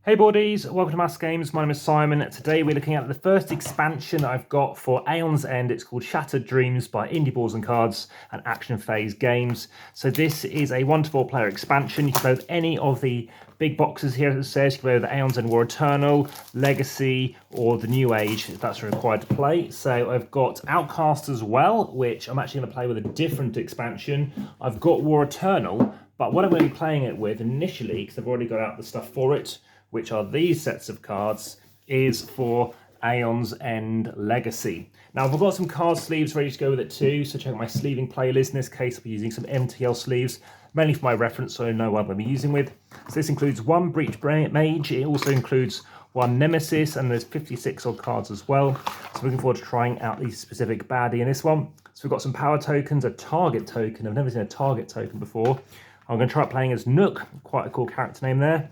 Hey boardies, welcome to AmassGames. My name is Simon. Today we're looking at the first expansion I've got for Aeon's End. It's called Shattered Dreams by Indie Boards and Cards and Action Phase Games. So this is a 1-to-4 player expansion. You can play with any of the big boxes here, as it says. You can play with Aeon's End War Eternal, Legacy, or the New Age, if that's required to play. So I've got Outcast as well, which I'm actually going to play with a different expansion. I've got War Eternal, but what I'm going to be playing it with initially, because I've already got out the stuff for it, which are these sets of cards, is for Aeon's End Legacy. Now, I've got some card sleeves ready to go with it too, so check out my sleeving playlist. In this case, I'll be using some MTL sleeves, mainly for my reference, so I know what I'm going to be using with. So this includes one Breach Mage, it also includes one Nemesis, and there's 56 odd cards as well. So looking forward to trying out the specific baddie in this one. So we've got some power tokens, a target token. I've never seen a target token before. I'm going to try playing as Nook, quite a cool character name there,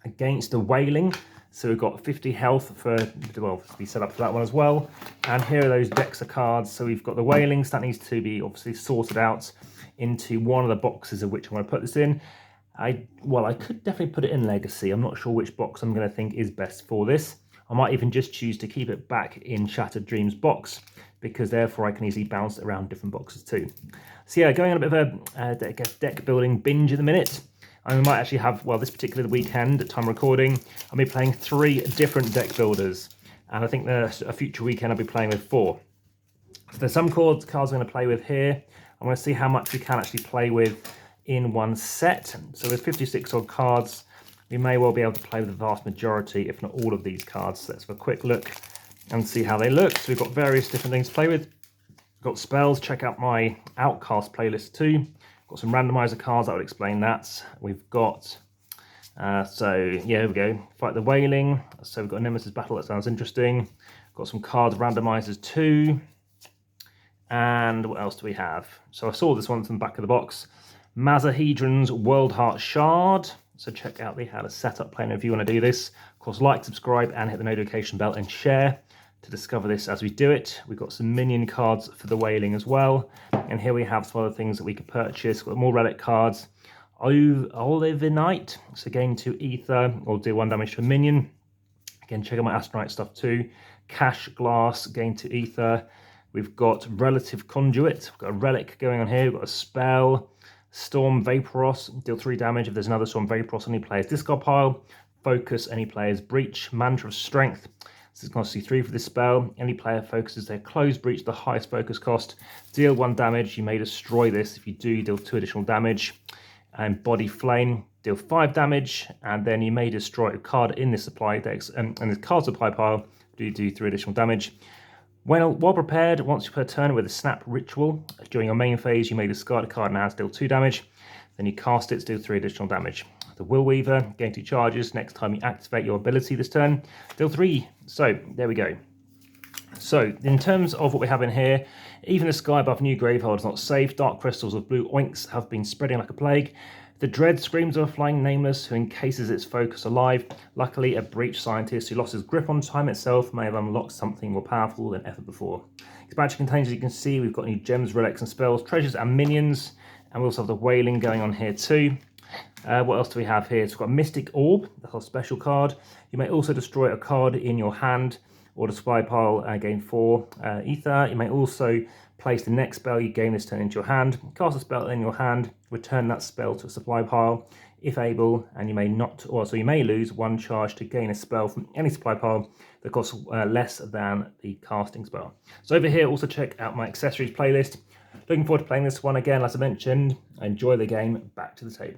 against the Wailing. So we've got 50 health for, well, to be set up for that one as well. And here are those decks of cards. So we've got the Wailings, that needs to be obviously sorted out into one of the boxes of which I'm going to put this in. I could definitely put it in Legacy. I'm not sure which box I'm going to think is best for this. I might even just choose to keep it back in Shattered Dreams box, because therefore I can easily bounce it around different boxes too. So yeah, going on a bit of a deck building binge at the minute. I might actually have, well, this particular weekend at time recording, I'll be playing 3 different deck builders. And I think a future weekend I'll be playing with 4. So there's some cards I'm going to play with here. I'm going to see how much we can actually play with in one set. So there's 56 odd cards. We may well be able to play with the vast majority, if not all of these cards. So let's have a quick look and see how they look. So we've got various different things to play with. We've got spells. Check out my Outcast playlist too. Got some randomizer cards that would explain that. We've got, so yeah, here we go. Fight the Wailing. So we've got a Nemesis battle, that sounds interesting. Got some cards randomizers too. And what else do we have? So I saw this one from the back of the box. Mazahedron's World Heart Shard. So check out how to set up playing if you want to do this. Of course, like, subscribe, and hit the notification bell and share to discover this as we do it. We've got some minion cards for the Wailing as well. And here we have some other things that we could purchase. We've got more relic cards. Olivinite, so gain 2 ether or deal 1 damage to a minion. Again, check out my Astronite stuff too. Cash Glass, gain 2 ether. We've got Relative Conduit. We've got a relic going on here. We've got a spell. Storm Vaporos, deal 3 damage if there's another Storm Vaporos on any player's discard pile. Focus any player's breach. Mantra of Strength. This is cost 3 for this spell. Any player focuses their closed breach, the highest focus cost. Deal 1 damage. You may destroy this. If you do, you deal 2 additional damage. And Body Flame, deal 5 damage. And then you may destroy a card in this supply dex and the card supply pile. Do 3 additional damage. While prepared, once you per turn with a Snap Ritual, during your main phase, you may discard a card in hand, deal 2 damage. Then you cast it to do 3 additional damage. The Will Weaver, gain 2 charges. Next time you activate your ability this turn, deal 3. So there we go. So in terms of what we have in here, even the sky above New Gravehold is not safe. Dark crystals of blue oinks have been spreading like a plague. The dread screams of a flying nameless who encases its focus alive. Luckily, a breach scientist who lost his grip on time itself may have unlocked something more powerful than ever before. Expansion contains, as you can see, we've got new gems, relics and spells, treasures and minions. And we also have the Wailing going on here too. What else do we have here? So we've got Mystic Orb, that's our special card. You may also destroy a card in your hand or the supply pile, gain 4 ether. You may also place the next spell you gain this turn into your hand, cast a spell in your hand, return that spell to a supply pile if able, and you may not, or so you may lose 1 charge to gain a spell from any supply pile that costs less than the casting spell. So over here, also check out my accessories playlist. Looking forward to playing this one again, as I mentioned. Enjoy the game, back to the table.